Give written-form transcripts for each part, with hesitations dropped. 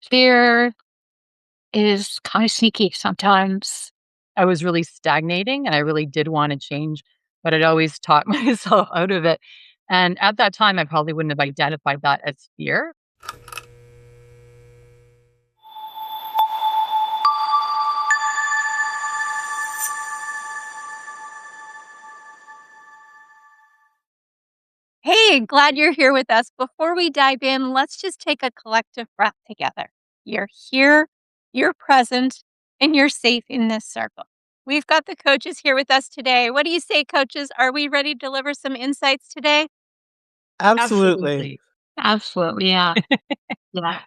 Fear is kind of sneaky sometimes. I was really stagnating and I really did want to change, but I'd always talked myself out of it. And at that time, I probably wouldn't have identified that as fear. Hey, glad you're here with us. Before we dive in, let's just take a collective breath together. You're here, you're present, and you're safe in this circle. We've got the coaches here with us today. What do you say, coaches? Are we ready to deliver some insights today? Absolutely. Absolutely. Absolutely. Yeah. Yeah.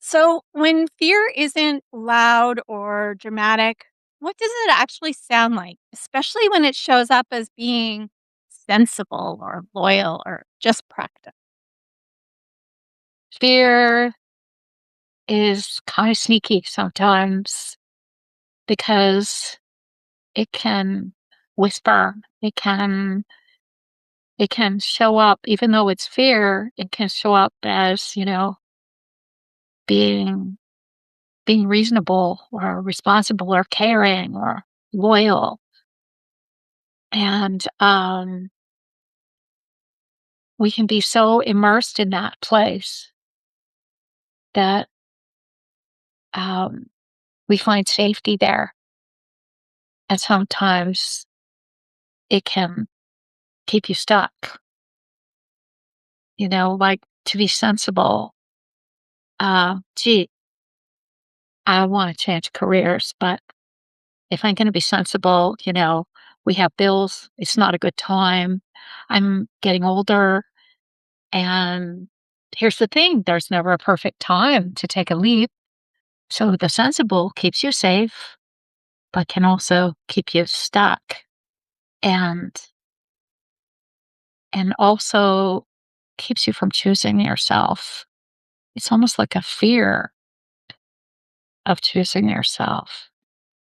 So, when fear isn't loud or dramatic, what does it actually sound like, especially when it shows up as being sensible or loyal or just practical? Fear is kind of sneaky sometimes because it can whisper. It can show up, even though it's fear, it can show up as, being being reasonable or responsible or caring or loyal. And we can be so immersed in that place that um, we find safety there. And sometimes it can keep you stuck, like to be sensible. Gee, I want to change careers, but if I'm going to be sensible, we have bills. It's not a good time. I'm getting older. And here's the thing, there's never a perfect time to take a leap. So the sensible keeps you safe, but can also keep you stuck and also keeps you from choosing yourself. It's almost like a fear of choosing yourself,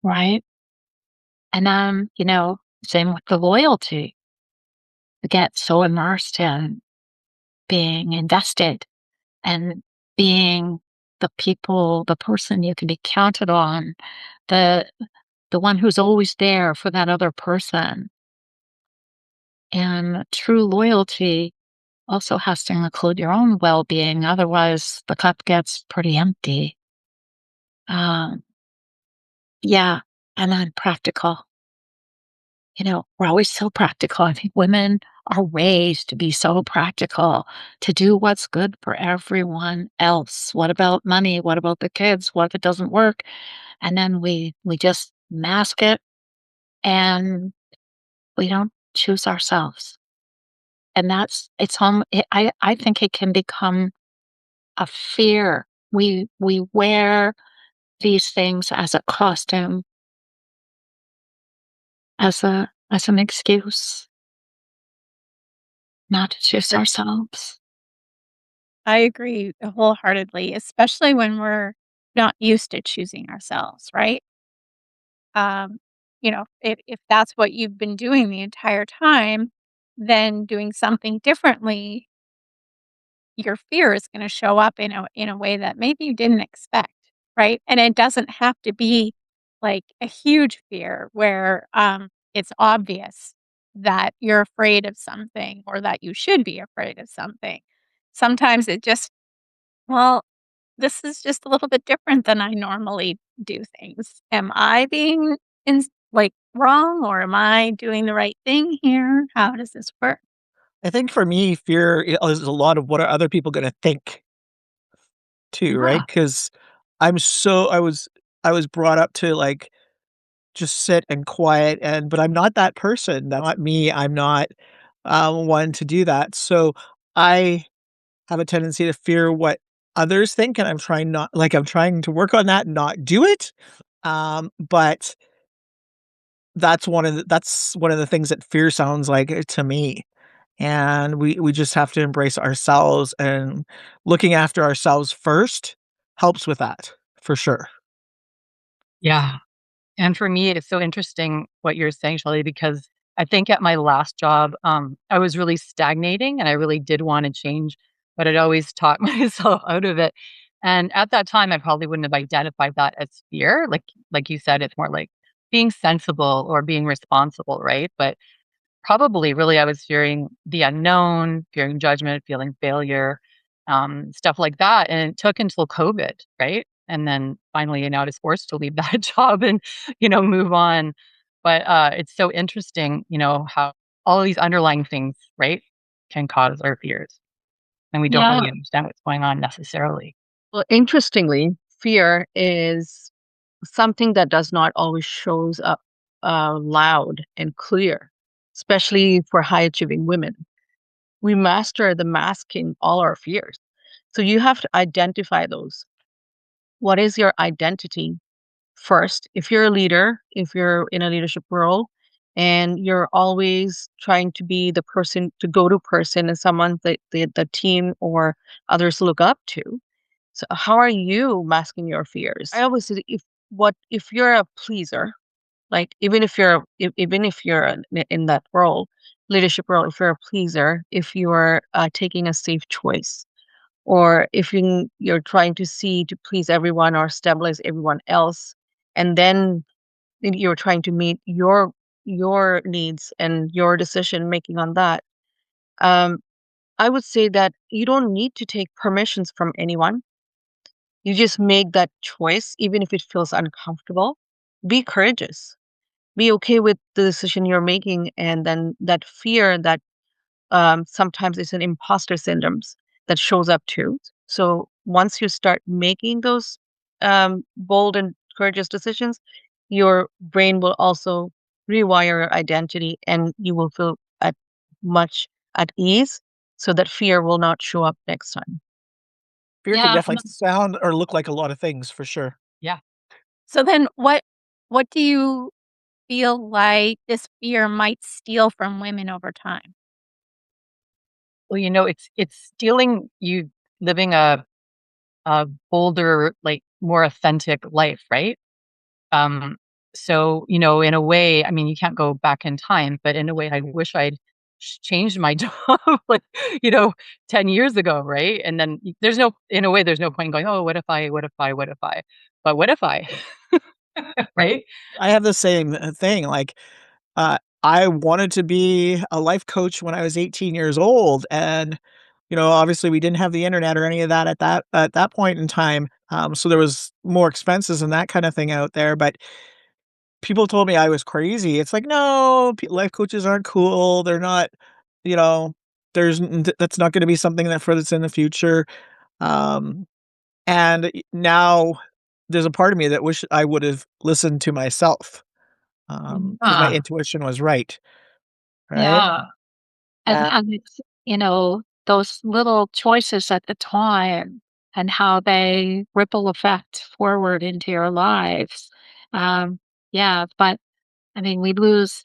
right? And then, same with the loyalty. You get so immersed in being invested and being the person you can be counted on, the the one who's always there for that other person. And true loyalty also has to include your own well-being. Otherwise, the cup gets pretty empty. Um, yeah, and then practical. We're always so practical. I think women are raised to be so practical, to do what's good for everyone else. What about money? What about the kids? What if it doesn't work? And then we just mask it and we don't choose ourselves. And I think it can become a fear. We wear these things as a costume, as an excuse not to choose ourselves. I agree wholeheartedly, especially when we're not used to choosing ourselves, right? Um, if that's what you've been doing the entire time, then doing something differently, your fear is going to show up in a way that maybe you didn't expect, right? And it doesn't have to be like a huge fear where it's obvious that you're afraid of something or that you should be afraid of something. Sometimes it just, well, this is just a little bit different than I normally do things. Am I being wrong, or am I doing the right thing here? How does this work? I think for me, fear is a lot of what are other people gonna think too, right? Yeah. Because I was brought up to, like, just sit and quiet but I'm not that person. That's not me. I'm not, one to do that. So, I have a tendency to fear what others think, and I'm trying to work on that and not do it. But that's one of the things that fear sounds like to me. And we just have to embrace ourselves, and looking after ourselves first helps with that, for sure. Yeah. And for me, it's so interesting what you're saying, Shelly, because I think at my last job, I was really stagnating and I really did want to change. but I'd always talk myself out of it. And at that time, I probably wouldn't have identified that as fear. Like you said, it's more like being sensible or being responsible, right? But probably really I was fearing the unknown, fearing judgment, feeling failure, stuff like that. And it took until COVID, right? And then finally, I was forced to leave that job and, move on. But it's so interesting, how all these underlying things, right, can cause our fears. And we don't Yeah. really understand what's going on necessarily. Well, interestingly, fear is something that does not always shows up loud and clear, especially for high achieving women. We master the masking all our fears. So you have to identify those. What is your identity first? If you're a leader, if you're in a leadership role, and you're always trying to be the person, to go to person and someone that the team or others look up to. So how are you masking your fears? I always say if you're a pleaser, like even if you're in that role, leadership role, if you're a pleaser, if you're taking a safe choice, or if you're trying to please everyone or stabilize everyone else, and then you're trying to meet your needs and your decision making on that. Um, I would say that you don't need to take permissions from anyone. You just make that choice, even if it feels uncomfortable. Be courageous. Be okay with the decision you're making, and then that fear that sometimes it's an imposter syndromes that shows up too. So once you start making those bold and courageous decisions, your brain will also rewire your identity, and you will feel much at ease, so that fear will not show up next time. Fear can Yeah. definitely sound or look like a lot of things for sure. Yeah. So then what do you feel like this fear might steal from women over time? Well, it's stealing you living a bolder, like more authentic life, right? Um, so, in a way, I mean, you can't go back in time, but in a way, I wish I'd changed my job like, you know, 10 years ago, right? And then in a way, there's no point in going, oh, what if I, but what if I, right? I have the same thing. Like, I wanted to be a life coach when I was 18 years old, and obviously, we didn't have the internet or any of that at that point in time. So there was more expenses and that kind of thing out there. But people told me I was crazy. It's like, no, life coaches aren't cool. They're not. You know, that's not going to be something that's in the future. Um, and now there's a part of me that wish I would have listened to myself, because my Ah, intuition was right, right? yeah. And Uh, and it's, those little choices at the time and how they ripple effect forward into your lives. Um, yeah, but I mean, we lose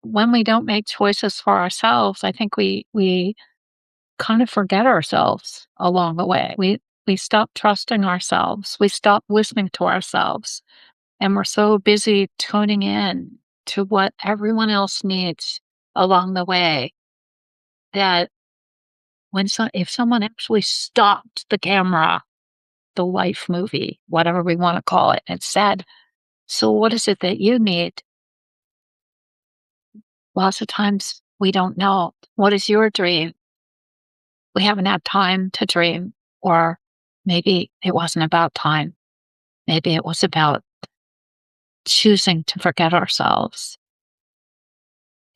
when we don't make choices for ourselves. I think we kind of forget ourselves along the way. We stop trusting ourselves. We stop listening to ourselves, and we're so busy tuning in to what everyone else needs along the way that if someone actually stopped the camera, the life movie, whatever we want to call it, and said, "So what is it that you need?" Lots of times we don't know. What is your dream? We haven't had time to dream, or maybe it wasn't about time. Maybe it was about choosing to forget ourselves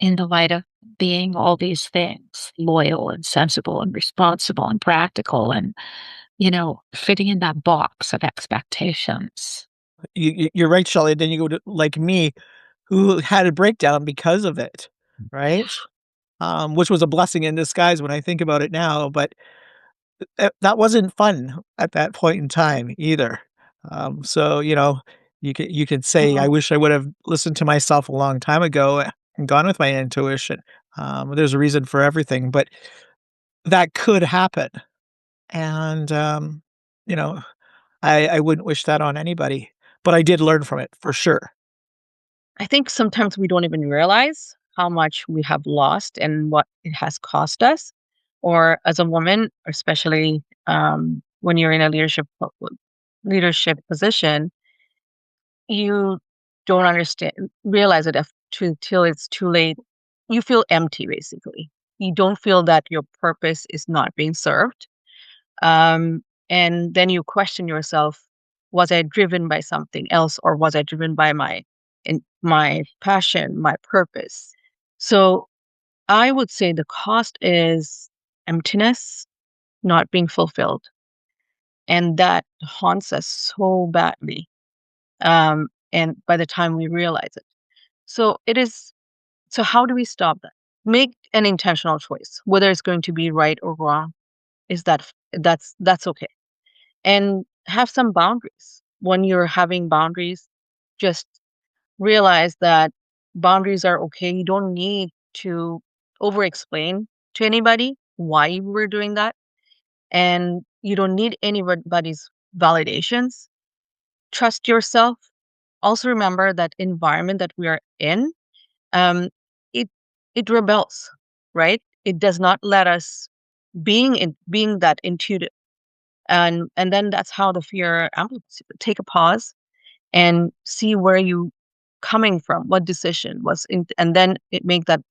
in the light of being all these things, loyal and sensible and responsible and practical and, fitting in that box of expectations. you're right, Shelley. Then you go to like me, who had a breakdown because of it, right? Which was a blessing in disguise when I think about it now. But that wasn't fun at that point in time either. So you could say I Oh, wish I would have listened to myself a long time ago and gone with my intuition. There's a reason for everything, but that could happen, and you know I wouldn't wish that on anybody. But I did learn from it for sure. I think sometimes we don't even realize how much we have lost and what it has cost us, or as a woman, especially when you're in a leadership position, you don't realize it till it's too late. You feel empty, basically. You don't feel that your purpose is not being served. Um, and then you question yourself, was I driven by something else, or was I driven by my passion, my purpose? So I would say the cost is emptiness, not being fulfilled. And that haunts us so badly. And by the time we realize it. So it is so how do we stop that? Make an intentional choice, whether it's going to be right or wrong, is that's okay. And have some boundaries. When you're having boundaries, just realize that boundaries are okay. You don't need to over explain to anybody why you were doing that. And you don't need anybody's validations. Trust yourself. Also remember that environment that we are in, um, it it rebels, right? It does not let us being that intuitive. And then that's how the fear amplifies. Take a pause and see where you coming from, what decision and then make that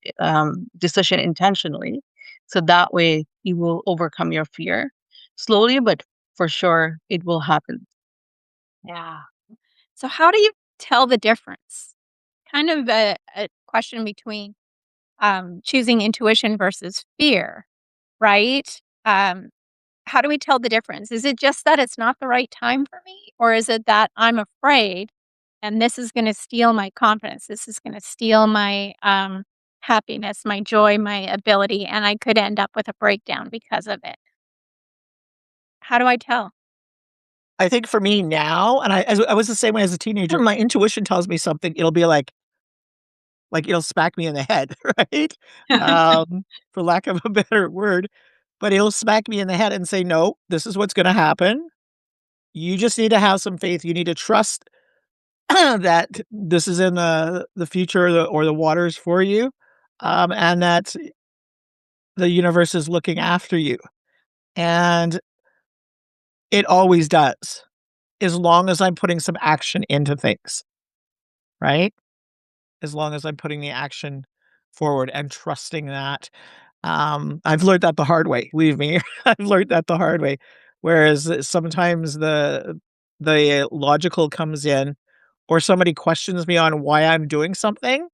decision intentionally, so that way you will overcome your fear slowly, but for sure it will happen. Yeah. So how do you tell the difference? Kind of a question between choosing intuition versus fear, right? Um, how do we tell the difference? Is it just that it's not the right time for me? Or is it that I'm afraid and this is going to steal my confidence? This is going to steal my happiness, my joy, my ability, and I could end up with a breakdown because of it. How do I tell? I think for me now, and I was the same way as a teenager, my intuition tells me something, it'll be like it'll smack me in the head, right? For lack of a better word, but it'll smack me in the head and say, "No, this is what's gonna happen. You just need to have some faith. You need to trust that this is in the future or the waters for you, and that the universe is looking after you." And it always does, as long as I'm putting some action into things, right? As long as I'm putting the action forward and trusting that. I've learned that the hard way, believe me. I've learned that the hard way. Whereas sometimes the logical comes in, or somebody questions me on why I'm doing something,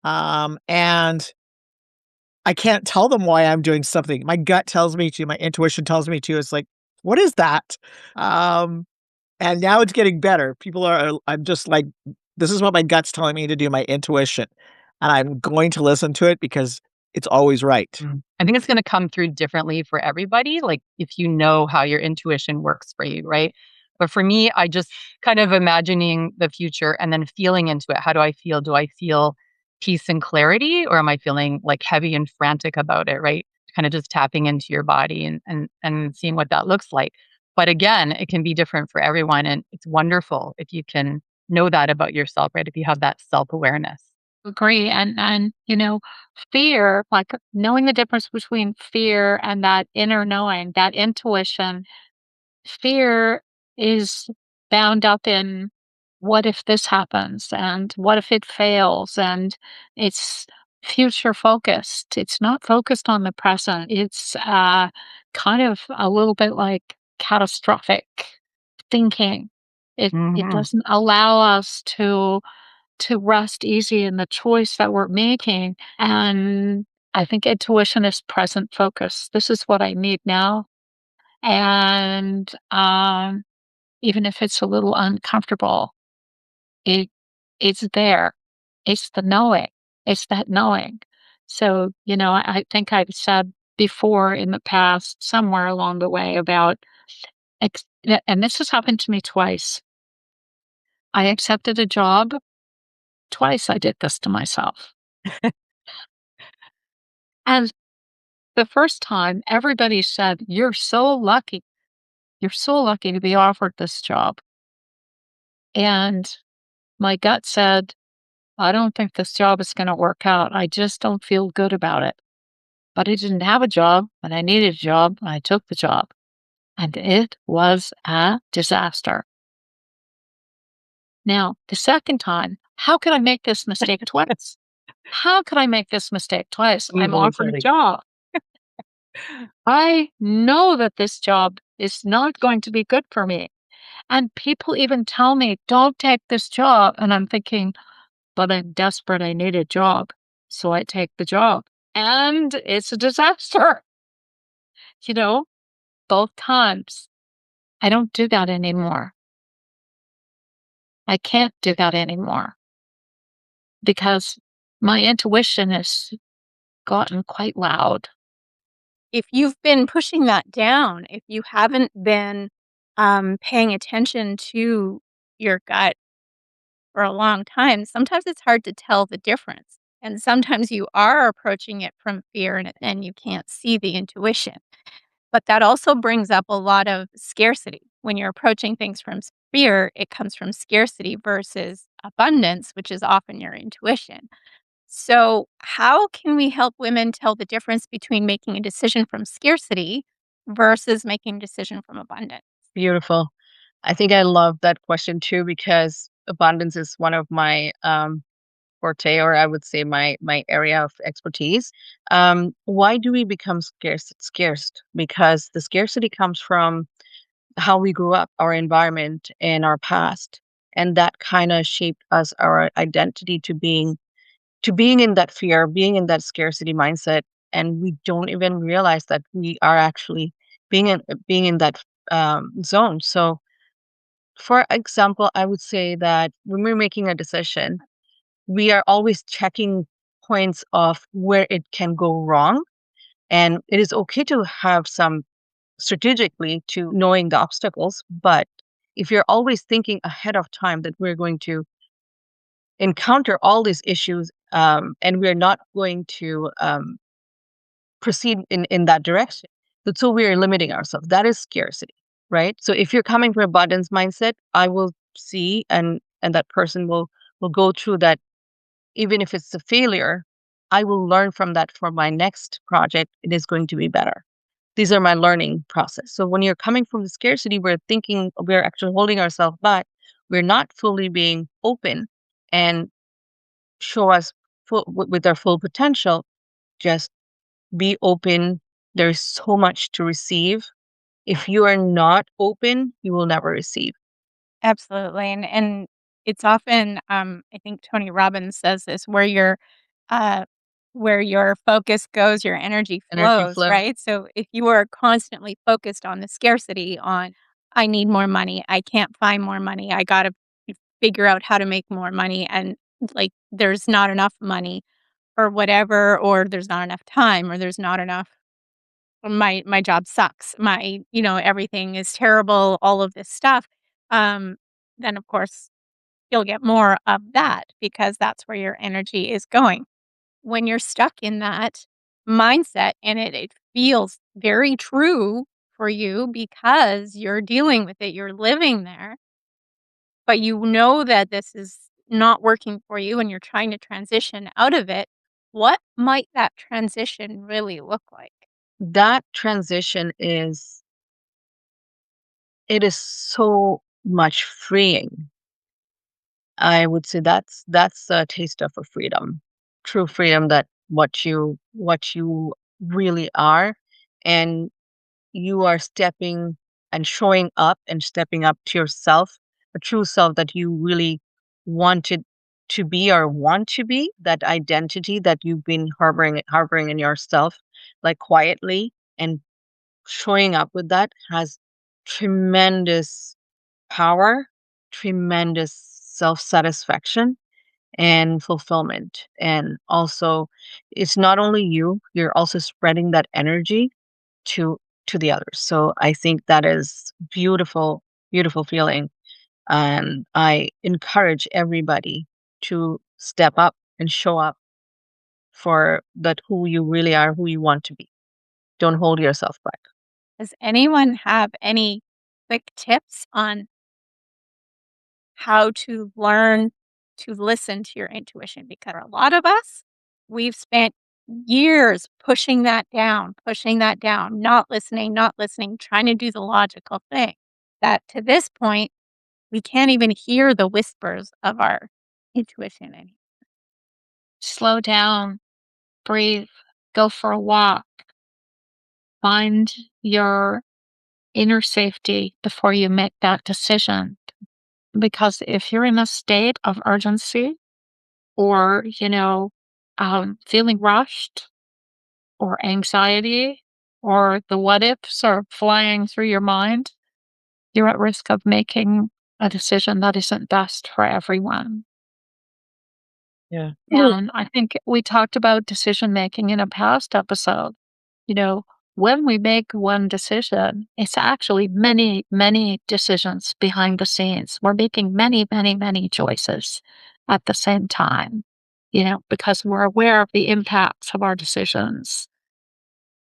and I can't tell them why I'm doing something. My gut tells me to, my intuition tells me to. It's like, "What is that?" Um, and now it's getting better. I'm just like, "This is what my gut's telling me to do, my intuition." And I'm going to listen to it because it's always right. I think it's going to come through differently for everybody, like if you know how your intuition works for you, right? But for me, I just kind of imagining the future and then feeling into it. How do I feel? Do I feel peace and clarity, or am I feeling like heavy and frantic about it, right? Kind of just tapping into your body and seeing what that looks like. But again, it can be different for everyone. And it's wonderful if you can know that about yourself, right? If you have that self-awareness. Agree. And fear, like knowing the difference between fear and that inner knowing, that intuition, fear is bound up in what if this happens and what if it fails, and it's future focused. It's not focused on the present. It's kind of a little bit like catastrophic thinking. It Hmm. doesn't allow us to rest easy in the choice that we're making. And I think intuition is present focus. This is what I need now. And even if it's a little uncomfortable, it it's there. It's the knowing. It's that knowing. So, I think I've said before in the past, somewhere along the way, about and this has happened to me twice. I accepted a job. Twice I did this to myself. And the first time, everybody said, "You're so lucky. You're so lucky to be offered this job." And my gut said, "I don't think this job is gonna work out. I just don't feel good about it." but I didn't have a job, and I needed a job, and I took the job. And it was a disaster. Now, the second time, how could I make this mistake twice? How could I make this mistake twice? I'm offered a job. I know that this job is not going to be good for me. And people even tell me, don't take this job. And I'm thinking, but I'm desperate. I need a job. So I take the job. And it's a disaster. You know, both times. I don't do that anymore. I can't do that anymore because my intuition has gotten quite loud. If you've been pushing that down, if you haven't been paying attention to your gut for a long time, sometimes it's hard to tell the difference. And sometimes you are approaching it from fear and you can't see the intuition. But that also brings up a lot of scarcity. When you're approaching things from fear, it comes from scarcity versus abundance, which is often your intuition. So, how can we help women tell the difference between making a decision from scarcity versus making a decision from abundance? Beautiful. I think I love that question too because abundance is one of my forte, or I would say my area of expertise. Why do we become scarce? Scarce because the scarcity comes from how we grew up, our environment, and our past, and that kind of shaped us, our identity to being in that fear, being in that scarcity mindset, and we don't even realize that we are actually being in that zone. So, for example, I would say that when we're making a decision, we are always checking points of where it can go wrong, and it is okay to have some strategically to knowing the obstacles, but if you're always thinking ahead of time that we're going to encounter all these issues and we're not going to proceed in that direction. So we are limiting ourselves. That is scarcity, right? So if you're coming from abundance mindset, I will see and that person will go through that. Even if it's a failure, I will learn from that for my next project. It is going to be better. These are my learning process. So when you're coming from the scarcity, we're actually holding ourselves back. We're not fully being open and show us with our full potential. Just be open. There's so much to receive. If you are not open, you will never receive. Absolutely. And it's often I think Tony Robbins says this uh where your focus goes, your energy Energy flows, flow. right? So if you are constantly focused on the scarcity, on I need more money, I can't find more money, I gotta figure out how to make more money and like there's not enough money or whatever, or there's not enough time, or there's not enough my job sucks, everything is terrible, all of this stuff, um, then of course you'll get more of that because that's where your energy is going. When you're stuck in that mindset and it feels very true for you because you're dealing with it, you're living there, but you know that this is not working for you and you're trying to transition out of it, what might that transition really look like? That transition it is so much freeing. I would say that's a taste of a freedom, true freedom, that what you really are, and you are stepping and showing up and stepping up to yourself, a true self that you really wanted to be or want to be, that identity that you've been harboring in yourself, like quietly, and showing up with that has tremendous power, tremendous self-satisfaction and fulfillment. And also, it's not only you, you're also spreading that energy to to the others. So I think that is beautiful, beautiful feeling. And I encourage everybody to step up and show up for that who you really are, who you want to be. Don't hold yourself back. Does anyone have any quick tips on how to learn to listen to your intuition? Because a lot of us, we've spent years pushing that down, not listening, trying to do the logical thing, that to this point, we can't even hear the whispers of our intuition anymore. Slow down, breathe, go for a walk, find your inner safety before you make that decision. Because if you're in a state of urgency or, feeling rushed or anxiety or the what ifs are flying through your mind, you're at risk of making a decision that isn't best for everyone. Yeah. And I think we talked about decision making in a past episode. You know, when we make one decision, it's actually many, many decisions behind the scenes. We're making many, many, many choices at the same time, because we're aware of the impacts of our decisions.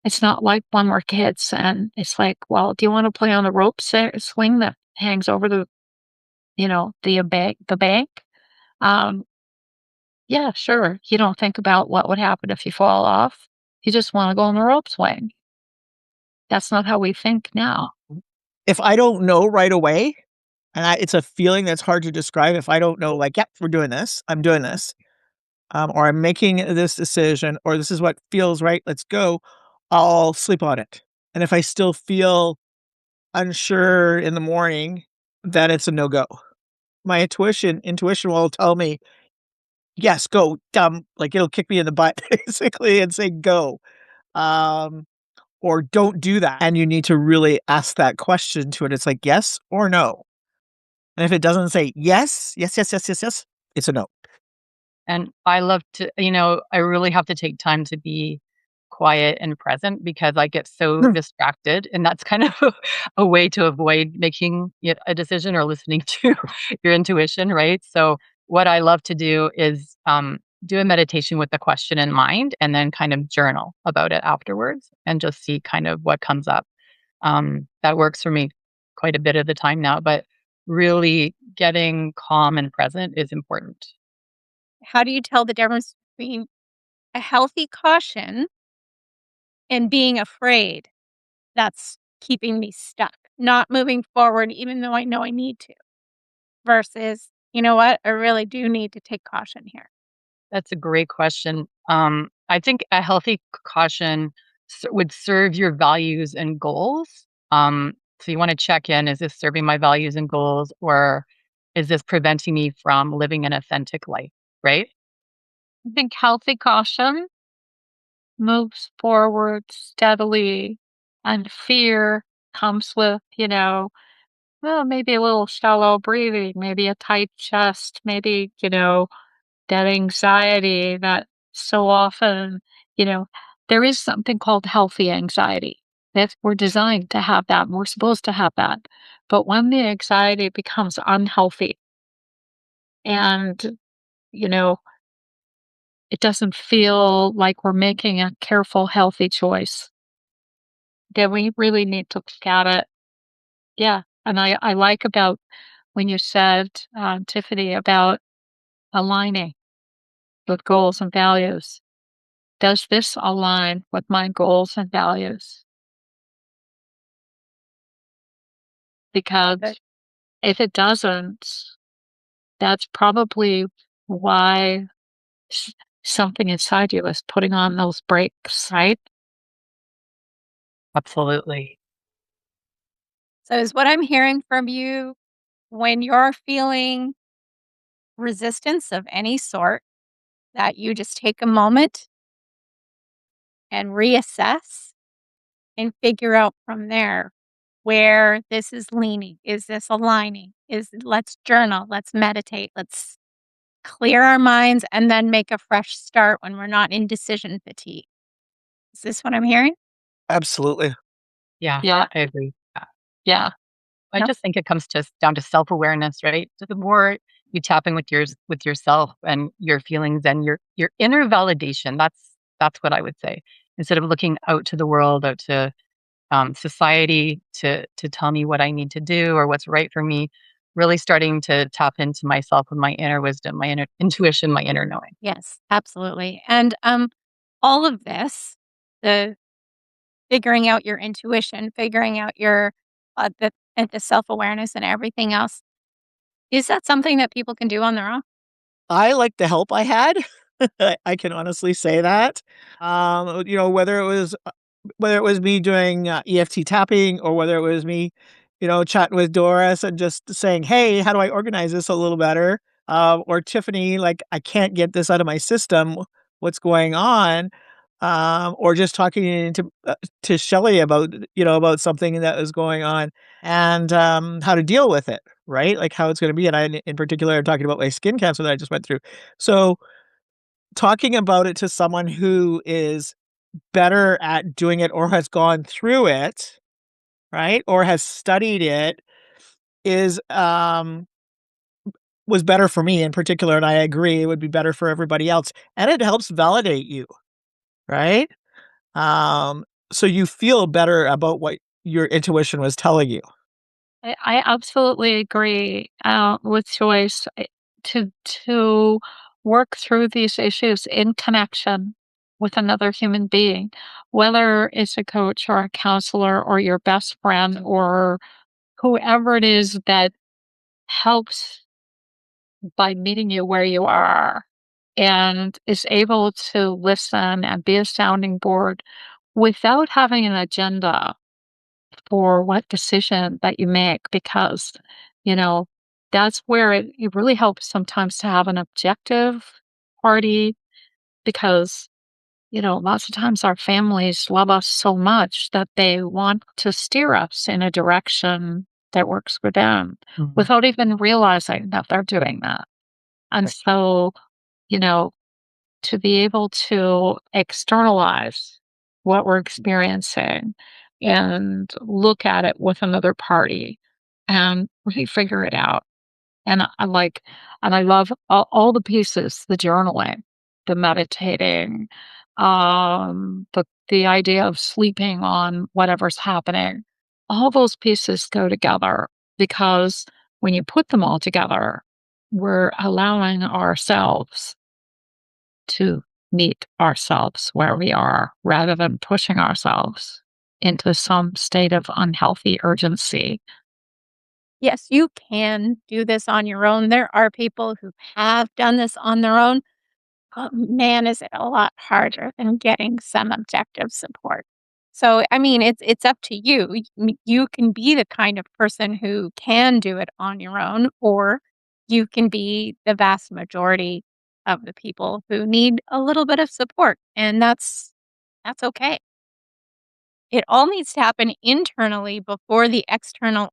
It's not like when we're kids and it's like, well, do you want to play on the rope swing that hangs over the bank? Um, yeah, sure. You don't think about what would happen if you fall off. You just want to go on the rope swing. That's not how we think now. If I don't know right away, and it's a feeling that's hard to describe. If I don't know, like, yep, we're doing this, I'm doing this, or I'm making this decision, or this is what feels right, let's go, I'll sleep on it. And if I still feel unsure in the morning, then it's a no-go. My intuition will tell me, yes, go, dumb, like it'll kick me in the butt basically and say go. Um, or don't do that. And you need to really ask that question to it. It's like yes or no. And if it doesn't say yes, yes, yes, yes, yes, yes, it's a no. And I love to, I really have to take time to be quiet and present because I get so distracted. And that's kind of a way to avoid making a decision or listening to your intuition, right? So, what I love to do is do a meditation with the question in mind and then kind of journal about it afterwards and just see kind of what comes up. That works for me quite a bit of the time now, but really getting calm and present is important. How do you tell the difference between a healthy caution and being afraid that's keeping me stuck, not moving forward even though I know I need to, versus, you know what, I really do need to take caution here? That's a great question. I think a healthy caution would serve your values and goals. So you want to check in, is this serving my values and goals, or is this preventing me from living an authentic life? Right? I think healthy caution moves forward steadily, and fear comes with, well, maybe a little shallow breathing, maybe a tight chest, maybe, that anxiety that so often, you know, there is something called healthy anxiety. That we're designed to have that. And we're supposed to have that. But when the anxiety becomes unhealthy and, you know, it doesn't feel like we're making a careful, healthy choice, then we really need to look at it. Yeah. And I like about when you said, Tiffany, about aligning with goals and values. Does this align with my goals and values? Because Good. if it doesn't, that's probably why s- something inside you is putting on those brakes, right? Absolutely. So, is what I'm hearing from you, when you're feeling resistance of any sort, that you just take a moment and reassess and figure out from there where this is leaning. Is this aligning? Let's journal, let's meditate, let's clear our minds and then make a fresh start when we're not in decision fatigue. Is this what I'm hearing? Absolutely. Yeah, Yeah. I agree. Yeah. I No? just think it comes just down to self-awareness, right? So the more you tap in with yourself and your feelings and your inner validation, that's what I would say. Instead of looking out to the world, out to society to tell me what I need to do or what's right for me, really starting to tap into myself with my inner wisdom, my inner intuition, my inner knowing. Yes, absolutely. And all of this, the figuring out your intuition, figuring out your the self-awareness and everything else, is that something that people can do on their own? I like the help I had. I can honestly say that. Whether it was me doing EFT tapping or whether it was me, chatting with Doris and just saying, "Hey, how do I organize this a little better?" Or Tiffany, like, "I can't get this out of my system. What's going on?" Or just talking to Shelly about something that was going on and how to deal with it, right? Like how it's going to be. And I, in particular, am talking about my skin cancer that I just went through. So talking about it to someone who is better at doing it or has gone through it, right? Or has studied it is was better for me in particular, and I agree it would be better for everybody else. And it helps validate you, right? Um, so you feel better about what your intuition was telling you. I absolutely agree with Joyce to work through these issues in connection with another human being, whether it's a coach or a counselor or your best friend or whoever it is that helps by meeting you where you are and is able to listen and be a sounding board without having an agenda for what decision that you make because, you know, that's where it really helps sometimes to have an objective party because, lots of times our families love us so much that they want to steer us in a direction that works for them Mhm. without even realizing that they're doing that. And Right. so, you know, to be able to externalize what we're experiencing and look at it with another party and really figure it out. And and I love all the pieces, the journaling, the meditating, the idea of sleeping on whatever's happening. All those pieces go together because when you put them all together, we're allowing ourselves to meet ourselves where we are rather than pushing ourselves into some state of unhealthy urgency. Yes, you can do this on your own. There are people who have done this on their own. But man, is it a lot harder than getting some objective support. So, I mean, it's up to you. You can be the kind of person who can do it on your own, or you can be the vast majority of the people who need a little bit of support, and that's okay. It all needs to happen internally before the external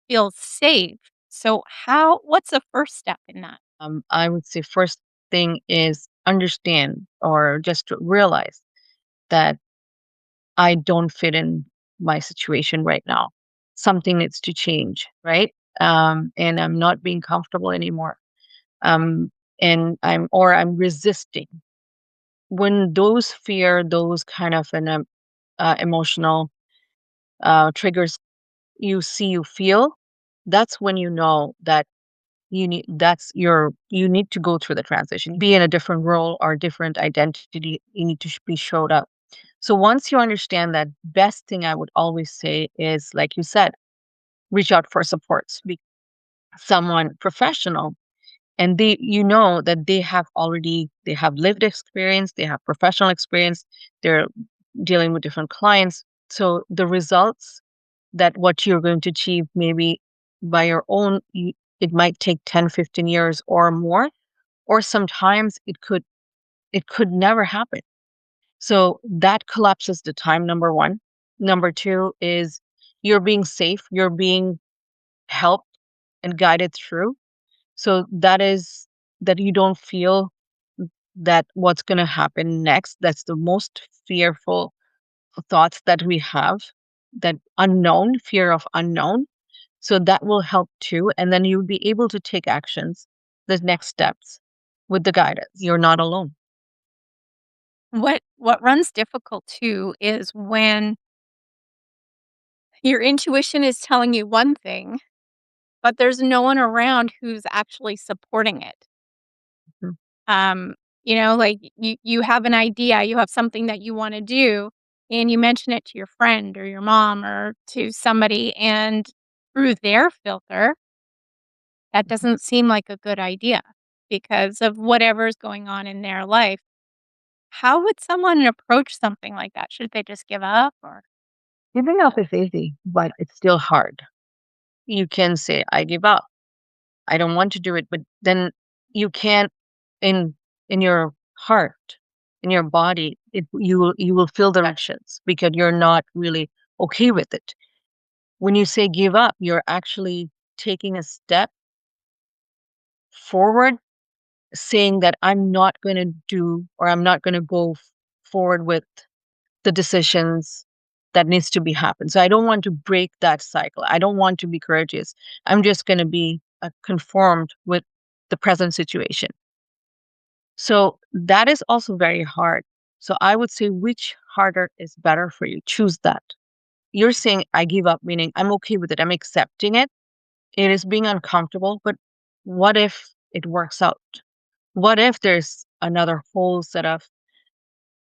feels safe. So, what's the first step in that? I would say first thing is understand or just to realize that I don't fit in my situation right now. Something needs to change, right? And I'm not being comfortable anymore. Um, and I'm resisting. When those fear, those kind of emotional triggers you feel, that's when you know that you need to go through the transition, be in a different role or different identity. You need to be showed up. So once you understand that, best thing I would always say is, like you said, reach out for support, speak to someone professional, and that they have lived experience, they have professional experience, they're dealing with different clients. So the results that what you're going to achieve maybe by your own, it might take 10, 15 years or more, or sometimes it could never happen. So that collapses the time, number one. Number two is you're being safe, you're being helped and guided through. So that is that you don't feel that what's going to happen next. That's the most fearful thoughts that we have, that unknown, fear of unknown. So that will help too. And then you'll be able to take actions, the next steps with the guidance. You're not alone. What runs difficult too is when your intuition is telling you one thing, but there's no one around who's actually supporting it. Mhm. Um, Like you have an idea, you have something that you want to do, and you mention it to your friend or your mom or to somebody, and through their filter, that doesn't seem like a good idea because of whatever's going on in their life. How would someone approach something like that? Should they just give up or Giving up is easy, but it's still hard. You can say, I give up. I don't want to do it, but then you can't in your heart, in your body, you will feel the reactions because you're not really okay with it. When you say give up, you're actually taking a step forward, saying that I'm not going to do or I'm not going to go forward with the decisions that needs to be happen. So I don't want to break that cycle. I don't want to be courageous. I'm just going to be conformed with the present situation. So that is also very hard. So I would say which harder is better for you. Choose that. You're saying I give up, meaning I'm okay with it. I'm accepting it. It is being uncomfortable, but what if it works out? What if there's another whole set of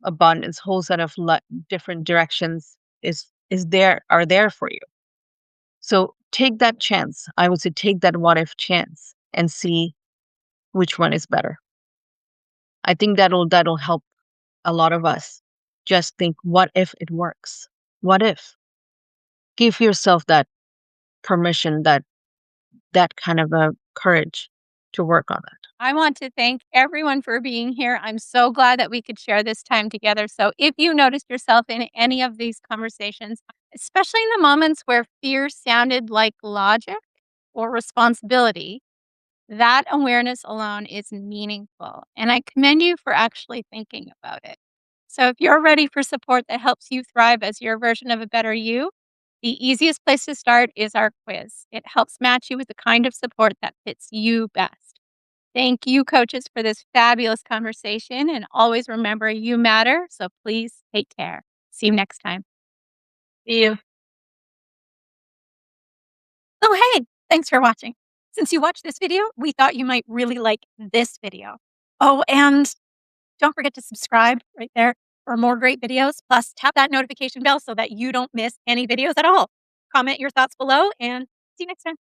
abundance, whole set of different directions are there for you? So take that chance. I would say take that what if chance and see which one is better. I think that'll help a lot of us. Just think, what if it works? What if? Give yourself that permission, that kind of a courage to work on that. I want to thank everyone for being here. I'm so glad that we could share this time together. So if you noticed yourself in any of these conversations, especially in the moments where fear sounded like logic or responsibility, that awareness alone is meaningful. And I commend you for actually thinking about it. So if you're ready for support that helps you thrive as your version of a better you, the easiest place to start is our quiz. It helps match you with the kind of support that fits you best. Thank you, coaches, for this fabulous conversation. And always remember, you matter. So please take care. See you next time. See you. Oh, hey, thanks for watching. Since you watched this video, we thought you might really like this video. Oh, and don't forget to subscribe right there for more great videos. Plus, tap that notification bell so that you don't miss any videos at all. Comment your thoughts below and see you next time.